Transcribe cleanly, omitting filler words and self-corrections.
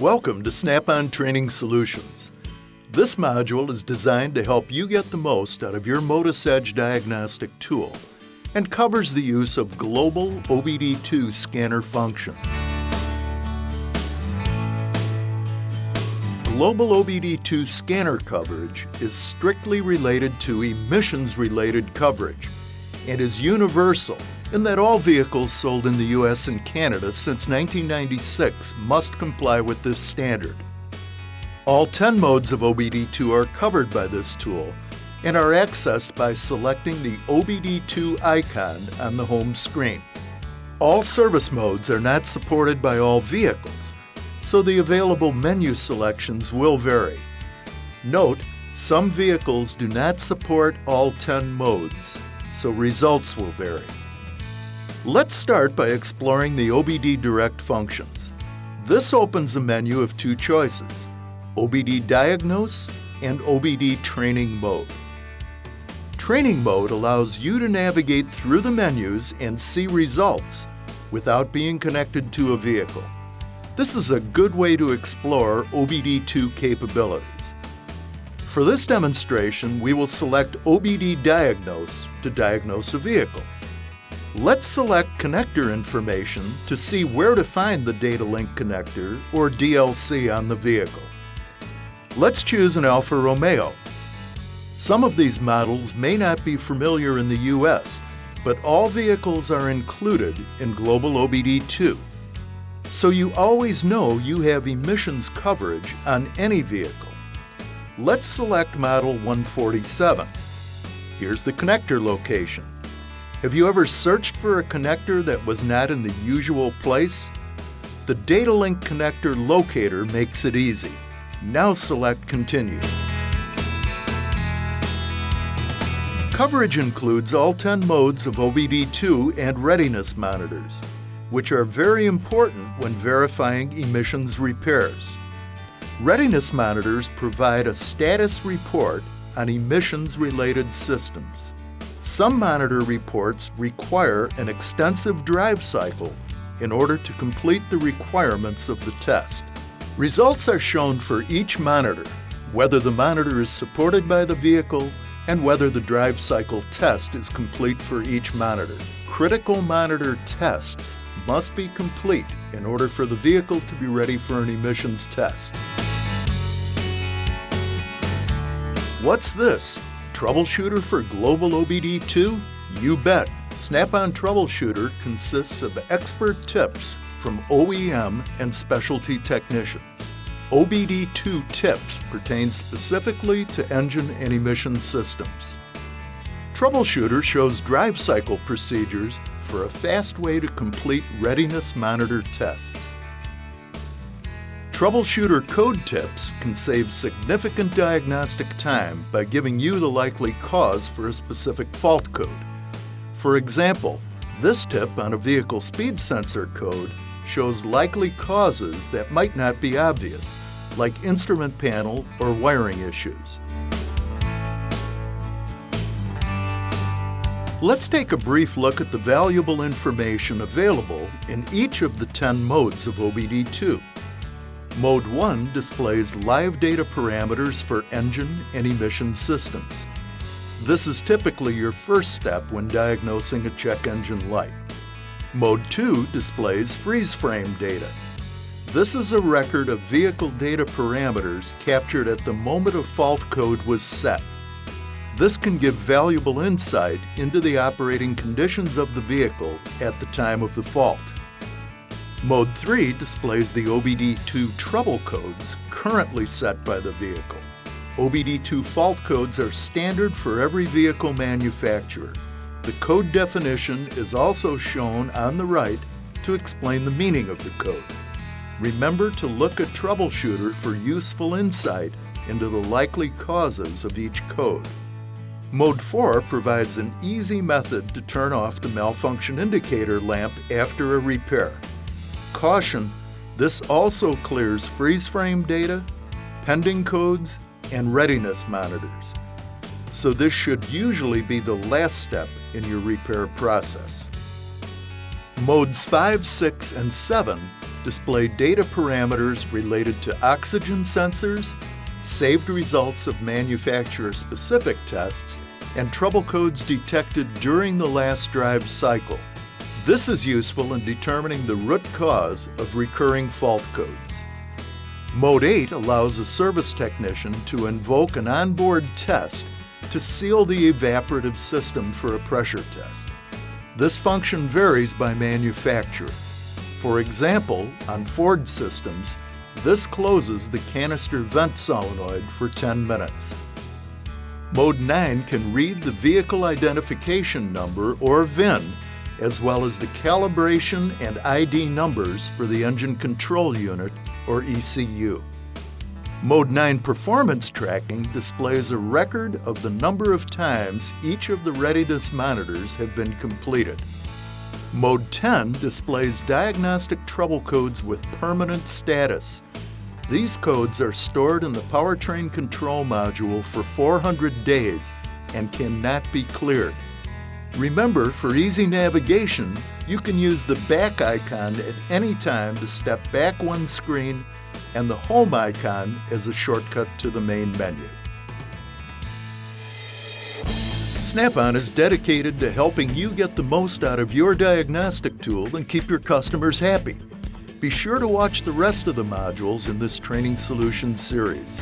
Welcome to Snap-on Training Solutions. This module is designed to help you get the most out of your MODIS Edge diagnostic tool and covers the use of global OBD-II scanner functions. Global OBD-II scanner coverage is strictly related to emissions-related coverage and is universal in that all vehicles sold in the U.S. and Canada since 1996 must comply with this standard. All 10 modes of OBD-II are covered by this tool and are accessed by selecting the OBD-II icon on the home screen. All service modes are not supported by all vehicles, so the available menu selections will vary. Note, some vehicles do not support all 10 modes, so results will vary. Let's start by exploring the OBD Direct functions. This opens a menu of two choices, OBD Diagnose and OBD Training Mode. Training Mode allows you to navigate through the menus and see results without being connected to a vehicle. This is a good way to explore OBD-II capabilities. For this demonstration, we will select OBD Diagnose to diagnose a vehicle. Let's select connector information to see where to find the data link connector or DLC on the vehicle. Let's choose an Alfa Romeo. Some of these models may not be familiar in the US, but all vehicles are included in Global OBD-II. So you always know you have emissions coverage on any vehicle. Let's select model 147. Here's the connector location. Have you ever searched for a connector that was not in the usual place? The Data Link Connector Locator makes it easy. Now select Continue. Coverage includes all 10 modes of OBD-II and readiness monitors, which are very important when verifying emissions repairs. Readiness monitors provide a status report on emissions-related systems. Some monitor reports require an extensive drive cycle in order to complete the requirements of the test. Results are shown for each monitor, whether the monitor is supported by the vehicle and whether the drive cycle test is complete for each monitor. Critical monitor tests must be complete in order for the vehicle to be ready for an emissions test. What's this? Troubleshooter for Global OBD-II? You bet! Snap-on Troubleshooter consists of expert tips from OEM and specialty technicians. OBD-II tips pertain specifically to engine and emission systems. Troubleshooter shows drive cycle procedures for a fast way to complete readiness monitor tests. Troubleshooter code tips can save significant diagnostic time by giving you the likely cause for a specific fault code. For example, this tip on a vehicle speed sensor code shows likely causes that might not be obvious, like instrument panel or wiring issues. Let's take a brief look at the valuable information available in each of the 10 modes of OBD-II. Mode 1 displays live data parameters for engine and emission systems. This is typically your first step when diagnosing a check engine light. Mode 2 displays freeze frame data. This is a record of vehicle data parameters captured at the moment a fault code was set. This can give valuable insight into the operating conditions of the vehicle at the time of the fault. Mode 3 displays the OBD-II trouble codes currently set by the vehicle. OBD-II fault codes are standard for every vehicle manufacturer. The code definition is also shown on the right to explain the meaning of the code. Remember to look at Troubleshooter for useful insight into the likely causes of each code. Mode 4 provides an easy method to turn off the malfunction indicator lamp after a repair. Caution, this also clears freeze frame data, pending codes, and readiness monitors. So this should usually be the last step in your repair process. Modes 5, 6, and 7 display data parameters related to oxygen sensors, saved results of manufacturer-specific tests, and trouble codes detected during the last drive cycle. This is useful in determining the root cause of recurring fault codes. Mode 8 allows a service technician to invoke an onboard test to seal the evaporative system for a pressure test. This function varies by manufacturer. For example, on Ford systems, this closes the canister vent solenoid for 10 minutes. Mode 9 can read the vehicle identification number or VIN, as well as the calibration and ID numbers for the engine control unit or ECU. Mode 9 performance tracking displays a record of the number of times each of the readiness monitors have been completed. Mode 10 displays diagnostic trouble codes with permanent status. These codes are stored in the powertrain control module for 400 days and cannot be cleared. Remember, for easy navigation, you can use the back icon at any time to step back one screen and the home icon as a shortcut to the main menu. Snap-on is dedicated to helping you get the most out of your diagnostic tool and keep your customers happy. Be sure to watch the rest of the modules in this Training Solutions series.